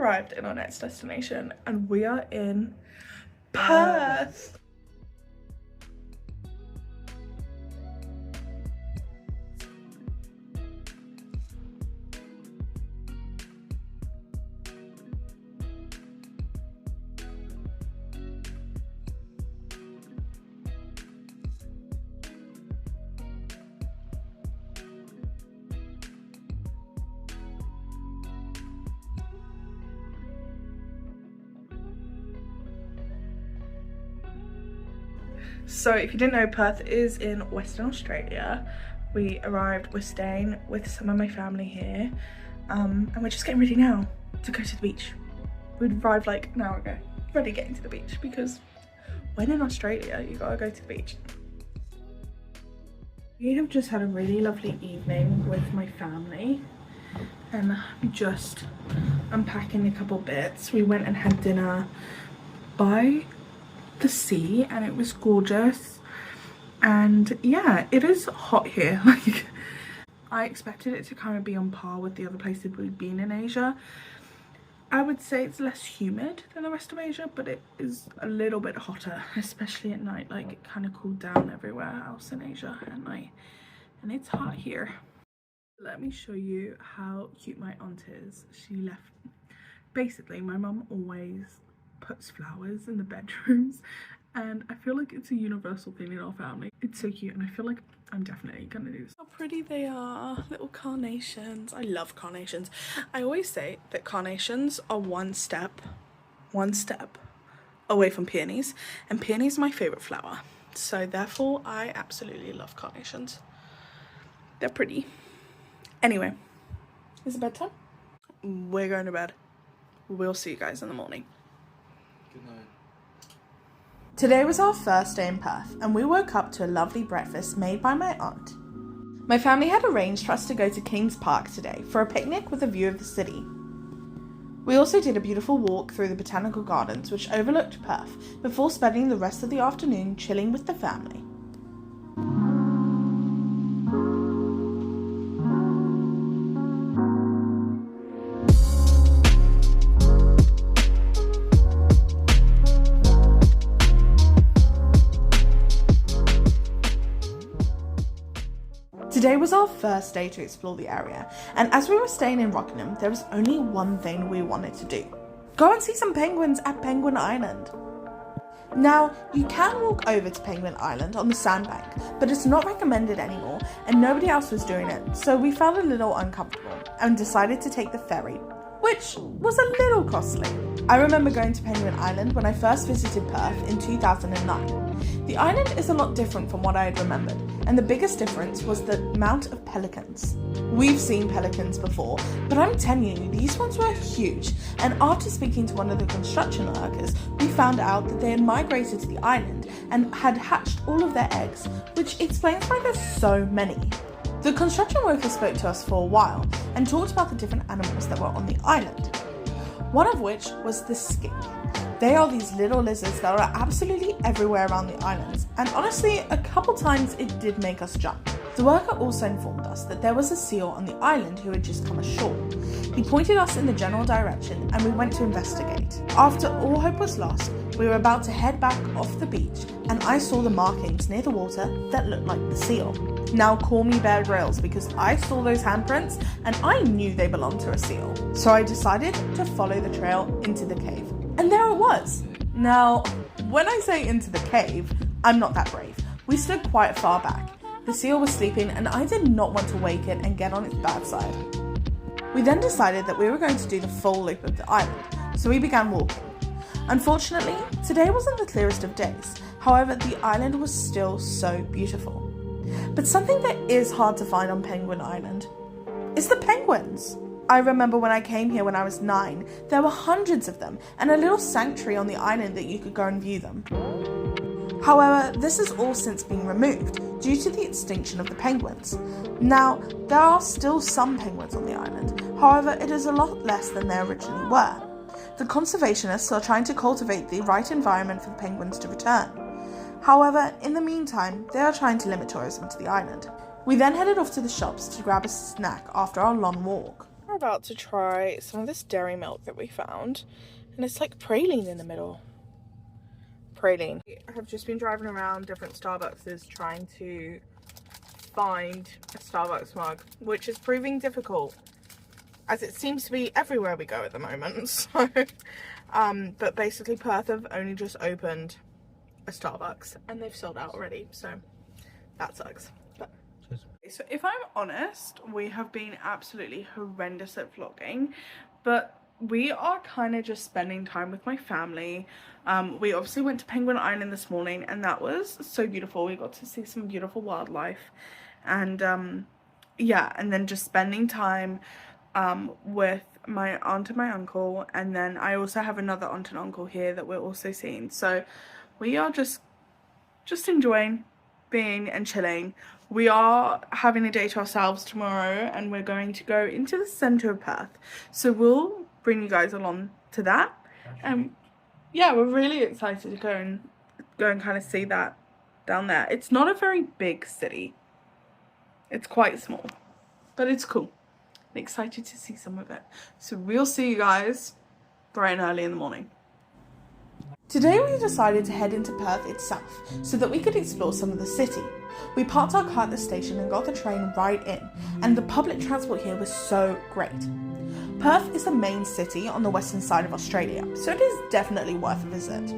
arrived in our next destination and we are in Perth. So if you didn't know, Perth is in Western Australia. We're staying with some of my family here, and we're just getting ready now to go to the beach. We arrived like an hour ago, ready getting to the beach, because when in Australia you gotta go to the beach. We have just had a really lovely evening with my family and I'm just unpacking a couple bits. We went and had dinner by the sea and it was gorgeous, and yeah, it is hot here. Like, I expected it to kind of be on par with the other places we've been in Asia. I would say it's less humid than the rest of Asia, but it is a little bit hotter, especially at night. Like, it kind of cooled down everywhere else in Asia at night, and it's hot here. Let me show you how cute my aunt is. She left, basically my mum always puts flowers in the bedrooms, and I feel like it's a universal thing in our family. It's so cute, and I feel like I'm definitely gonna do this. How pretty they are, little carnations. I love carnations. I always say that carnations are one step away from peonies, and peonies are my favorite flower, so therefore I absolutely love carnations. They're pretty. Anyway, is it bedtime? We're going to bed. We'll see you guys in the morning. Good night. Today was our first day in Perth, and we woke up to a lovely breakfast made by my aunt. My family had arranged for us to go to Kings Park today for a picnic with a view of the city. We also did a beautiful walk through the botanical gardens which overlooked Perth before spending the rest of the afternoon chilling with the family. Today was our first day to explore the area, and as we were staying in Rottnest, there was only one thing we wanted to do. Go and see some penguins at Penguin Island. Now, you can walk over to Penguin Island on the sandbank, but it's not recommended anymore and nobody else was doing it, so we felt a little uncomfortable and decided to take the ferry, which was a little costly. I remember going to Penguin Island when I first visited Perth in 2009. The island is a lot different from what I had remembered, and the biggest difference was the amount of pelicans. We've seen pelicans before, but I'm telling you, these ones were huge, and after speaking to one of the construction workers, we found out that they had migrated to the island and had hatched all of their eggs, which explains why there's so many. The construction worker spoke to us for a while and talked about the different animals that were on the island, one of which was the skink. They are these little lizards that are absolutely everywhere around the islands, and honestly, a couple times it did make us jump. The worker also informed us that there was a seal on the island who had just come ashore. He pointed us in the general direction and we went to investigate. After all hope was lost, we were about to head back off the beach and I saw the markings near the water that looked like the seal. Now call me Bear Grylls, because I saw those handprints and I knew they belonged to a seal. So I decided to follow the trail into the cave. And there it was. Now, when I say into the cave, I'm not that brave. We stood quite far back. The seal was sleeping and I did not want to wake it and get on its bad side. We then decided that we were going to do the full loop of the island, so we began walking. Unfortunately, today wasn't the clearest of days. However, the island was still so beautiful. But something that is hard to find on Penguin Island is the penguins. I remember when I came here when I was 9, there were hundreds of them and a little sanctuary on the island that you could go and view them. However, this has all since been removed due to the extinction of the penguins. Now, there are still some penguins on the island, however, it is a lot less than there originally were. The conservationists are trying to cultivate the right environment for the penguins to return. However, in the meantime, they are trying to limit tourism to the island. We then headed off to the shops to grab a snack after our long walk. We're about to try some of this dairy milk that we found, and it's like praline in the middle. Praline. I have just been driving around different Starbucks trying to find a Starbucks mug, which is proving difficult as it seems to be everywhere we go at the moment. So but basically Perth have only just opened a Starbucks and they've sold out already, so that sucks. But so if I'm honest, we have been absolutely horrendous at vlogging, but we are kind of just spending time with my family. We obviously went to Penguin Island this morning and that was so beautiful. We got to see some beautiful wildlife, and yeah, and then just spending time with my aunt and my uncle, and then I also have another aunt and uncle here that we're also seeing. So we are just enjoying being and chilling. We are having a day to ourselves tomorrow and we're going to go into the centre of Perth, so we'll bring you guys along to that. Yeah, we're really excited to go and kind of see that down there. It's not a very big city, it's quite small, but it's cool. I'm excited to see some of it, so we'll see you guys bright and early in the morning. Today we decided to head into Perth itself so that we could explore some of the city. We parked our car at the station and got the train right in, and the public transport here was so great. Perth is the main city on the western side of Australia, so it is definitely worth a visit.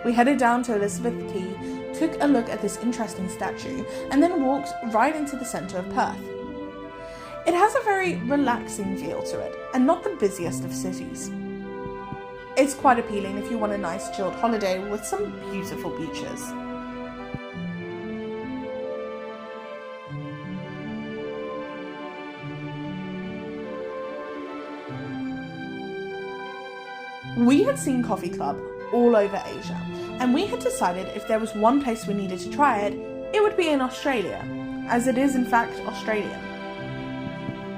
We headed down to Elizabeth Quay, took a look at this interesting statue, and then walked right into the centre of Perth. It has a very relaxing feel to it, and not the busiest of cities. It's quite appealing if you want a nice chilled holiday with some beautiful beaches. We had seen Coffee Club all over Asia, and we had decided if there was one place we needed to try it, it would be in Australia, as it is in fact Australian.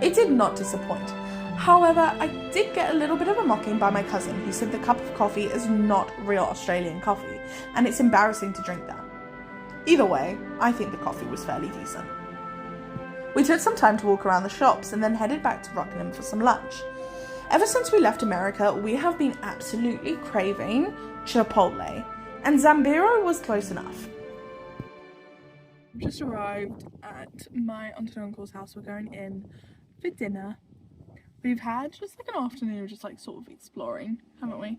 It did not disappoint. However, I did get a little bit of a mocking by my cousin, who said the cup of coffee is not real Australian coffee, and it's embarrassing to drink that. Either way, I think the coffee was fairly decent. We took some time to walk around the shops and then headed back to Rottnest for some lunch. Ever since we left America, we have been absolutely craving Chipotle, and Zambiro was close enough. Just arrived at my aunt and uncle's house. We're going in for dinner. We've had just like an afternoon of just like sort of exploring, haven't we?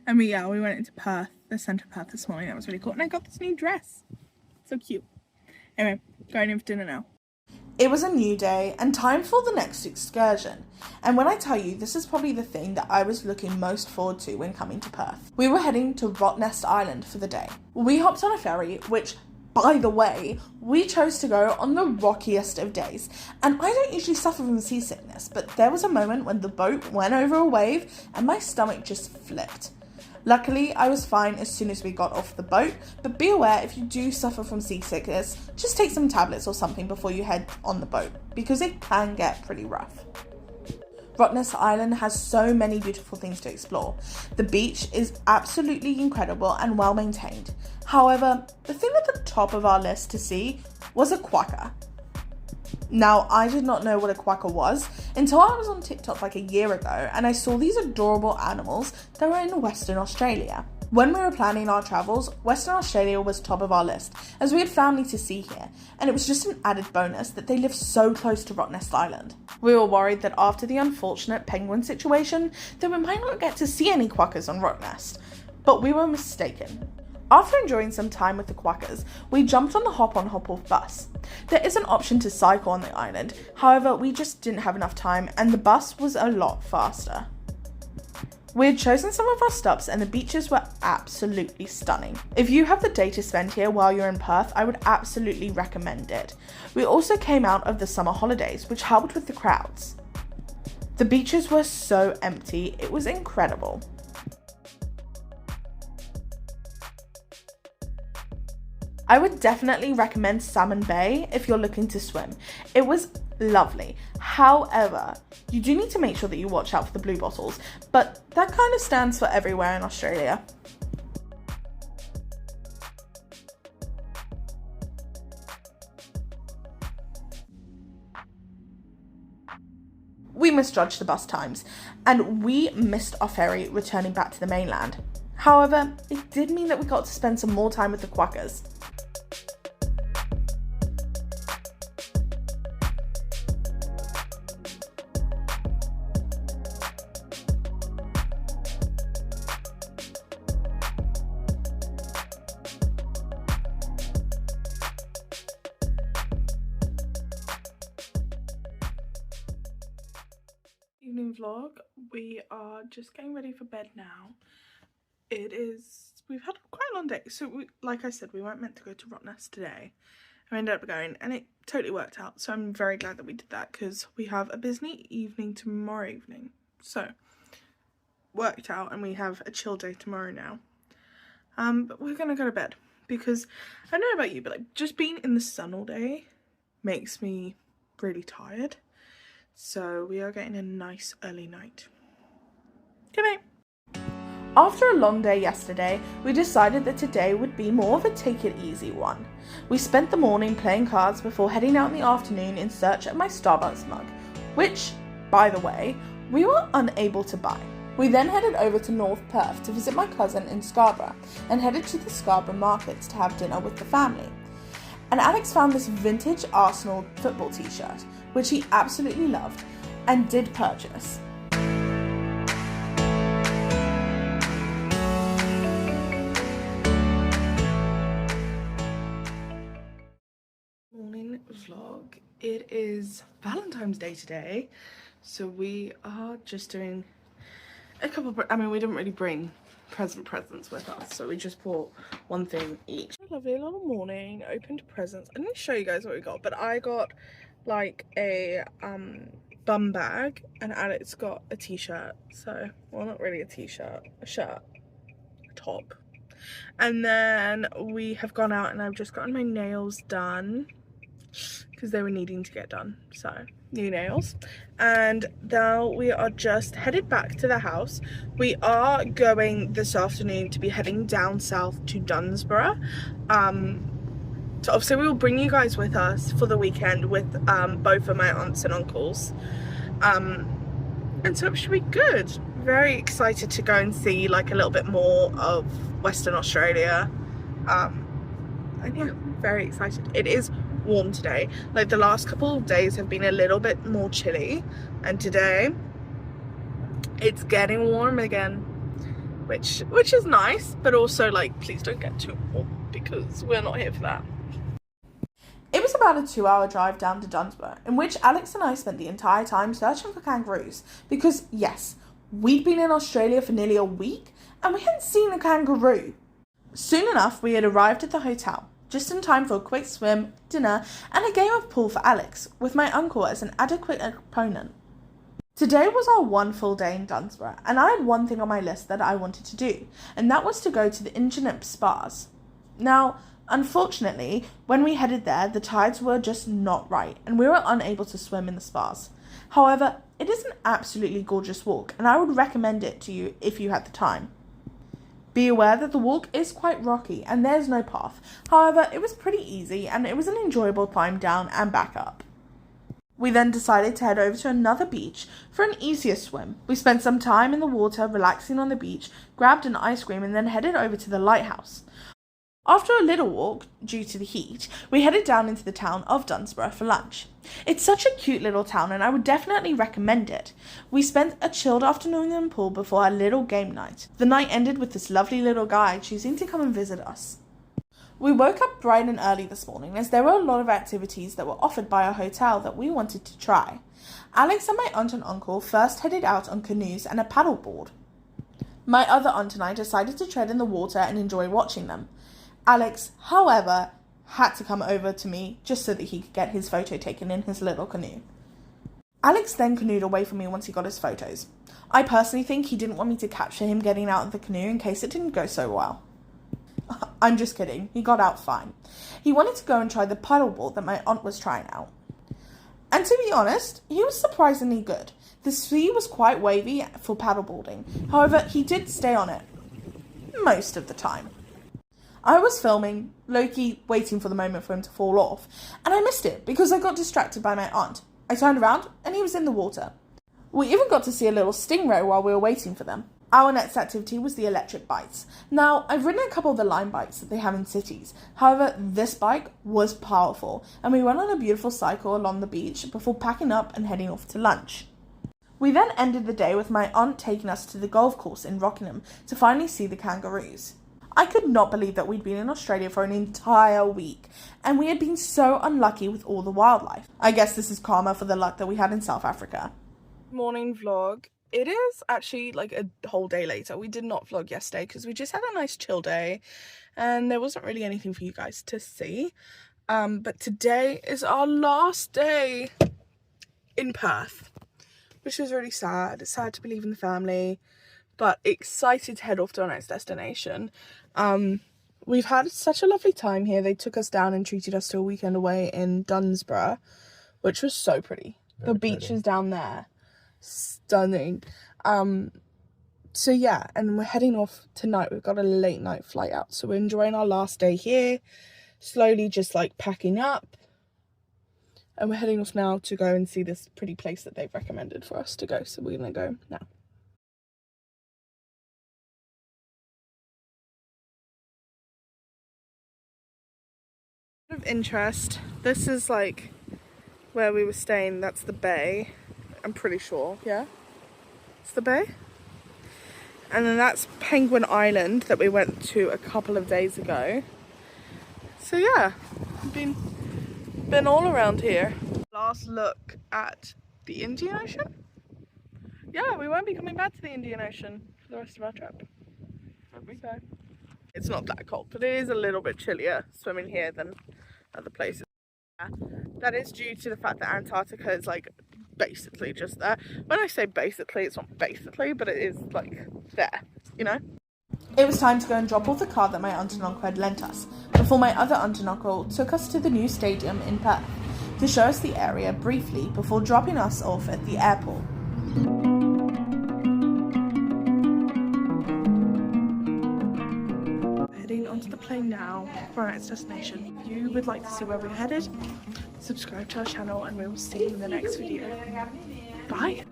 And we went into Perth, the centre of Perth this morning. That was really cool. And I got this new dress. So cute. Anyway, going in for dinner now. It was a new day and time for the next excursion. And when I tell you, this is probably the thing that I was looking most forward to when coming to Perth. We were heading to Rottnest Island for the day. We hopped on a ferry, which, by the way, we chose to go on the rockiest of days. And I don't usually suffer from seasickness, but there was a moment when the boat went over a wave and my stomach just flipped. Luckily, I was fine as soon as we got off the boat, but be aware if you do suffer from seasickness, just take some tablets or something before you head on the boat, because it can get pretty rough. Rottnest Island has so many beautiful things to explore. The beach is absolutely incredible and well maintained. However, the thing at the top of our list to see was a quokka. Now, I did not know what a quokka was until I was on TikTok like a year ago and I saw these adorable animals that were in Western Australia. When we were planning our travels, Western Australia was top of our list as we had family to see here, and it was just an added bonus that they live so close to Rottnest Island. We were worried that after the unfortunate penguin situation that we might not get to see any quokkas on Rottnest, but we were mistaken. After enjoying some time with the quokkas, we jumped on the hop-on hop-off bus. There is an option to cycle on the island, however we just didn't have enough time and the bus was a lot faster. We had chosen some of our stops and the beaches were absolutely stunning. If you have the day to spend here while you're in Perth, I would absolutely recommend it. We also came out of the summer holidays, which helped with the crowds. The beaches were so empty, it was incredible. I would definitely recommend Salmon Bay if you're looking to swim. It was lovely. However, you do need to make sure that you watch out for the blue bottles, but that kind of stands for everywhere in Australia. We misjudged the bus times, and we missed our ferry returning back to the mainland. However, it did mean that we got to spend some more time with the Quokkas. Evening vlog. We are just getting ready for bed now. We've had quite a long day. So like I said, we weren't meant to go to Rottnest today. We ended up going and it totally worked out. So I'm very glad that we did that because we have a busy evening tomorrow evening. So worked out and we have a chill day tomorrow now. But we're gonna go to bed because I don't know about you, but like just being in the sun all day makes me really tired. So we are getting a nice early night. Good night. After a long day yesterday, we decided that today would be more of a take it easy one. We spent the morning playing cards before heading out in the afternoon in search of my Starbucks mug, which, by the way, we were unable to buy. We then headed over to North Perth to visit my cousin in Scarborough and headed to the Scarborough markets to have dinner with the family. And Alex found this vintage Arsenal football t-shirt, which he absolutely loved and did purchase. Morning vlog. It is Valentine's Day today, so we are just doing a couple we didn't really bring presents with us, so we just bought one thing each. Lovely little morning, opened presents. I didn't show you guys what we got, but I got like a bum bag and Alex got a t-shirt. So, well, not really a t-shirt, a shirt, a top. And then we have gone out and I've just gotten my nails done because they were needing to get done, so new nails. And now we are just headed back to the house. We are going this afternoon to be heading down south to Dunsborough. So obviously we will bring you guys with us for the weekend with both of my aunts and uncles, and so it should be good. Very excited to go and see like a little bit more of Western Australia, and yeah, very excited. It is warm today. Like the last couple of days have been a little bit more chilly, and today it's getting warm again, which is nice, but also like please don't get too warm because we're not here for that. It was about a 2-hour drive down to Dunsborough, in which Alex and I spent the entire time searching for kangaroos because yes, we'd been in Australia for nearly a week and we hadn't seen a kangaroo. Soon enough we had arrived at the hotel, just in time for a quick swim, dinner, and a game of pool for Alex, with my uncle as an adequate opponent. Today was our one full day in Dunsborough, and I had one thing on my list that I wanted to do, and that was to go to the Ingenip spas. Now, unfortunately, when we headed there, the tides were just not right, and we were unable to swim in the spas. However, it is an absolutely gorgeous walk, and I would recommend it to you if you had the time. Be aware that the walk is quite rocky and there's no path. However, it was pretty easy and it was an enjoyable climb down and back up. We then decided to head over to another beach for an easier swim. We spent some time in the water relaxing on the beach, grabbed an ice cream and then headed over to the lighthouse. After a little walk, due to the heat, we headed down into the town of Dunsborough for lunch. It's such a cute little town and I would definitely recommend it. We spent a chilled afternoon in the pool before our little game night. The night ended with this lovely little guy choosing to come and visit us. We woke up bright and early this morning as there were a lot of activities that were offered by our hotel that we wanted to try. Alex and my aunt and uncle first headed out on canoes and a paddleboard. My other aunt and I decided to tread in the water and enjoy watching them. Alex, however, had to come over to me just so that he could get his photo taken in his little canoe. Alex then canoed away from me once he got his photos. I personally think he didn't want me to capture him getting out of the canoe in case it didn't go so well. I'm just kidding, he got out fine. He wanted to go and try the paddleboard that my aunt was trying out. And to be honest, he was surprisingly good. The sea was quite wavy for paddleboarding, however, he did stay on it most of the time. I was filming, low-key waiting for the moment for him to fall off, and I missed it because I got distracted by my aunt. I turned around and he was in the water. We even got to see a little stingray while we were waiting for them. Our next activity was the electric bikes. Now, I've ridden a couple of the line bikes that they have in cities. However, this bike was powerful, and we went on a beautiful cycle along the beach before packing up and heading off to lunch. We then ended the day with my aunt taking us to the golf course in Rottnest to finally see the kangaroos. I could not believe that we'd been in Australia for an entire week, and we had been so unlucky with all the wildlife. I guess this is karma for the luck that we had in South Africa. Morning vlog. It is actually like a whole day later. We did not vlog yesterday because we just had a nice chill day and there wasn't really anything for you guys to see. But today is our last day in Perth, which is really sad. It's sad to be leaving the family, but excited to head off to our next destination. We've had such a lovely time here. They took us down and treated us to a weekend away in Dunsborough, which was so pretty. The beaches down there, stunning. So yeah, and we're heading off tonight. We've got a late night flight out, so we're enjoying our last day here, slowly just like packing up, and we're heading off now to go and see this pretty place that they've recommended for us to go. So we're gonna go now. Of interest, this is like where we were staying. That's the bay, I'm pretty sure. Yeah, it's the bay. And then that's Penguin Island that we went to a couple of days ago. So yeah, been all around here. Last look at the Indian Ocean. Yeah, we won't be coming back to the Indian Ocean for the rest of our trip. So it's not that cold, but it is a little bit chillier swimming here than other places. That is due to the fact that Antarctica is like basically just there. When I say basically, it's not basically, but it is like there, you know? It was time to go and drop off the car that my aunt and uncle had lent us, before my other aunt and uncle took us to the new stadium in Perth to show us the area briefly before dropping us off at the airport. Heading onto the plane now for our next destination. If you would like to see where we're headed, subscribe to our channel and we will see you in the next video. Bye!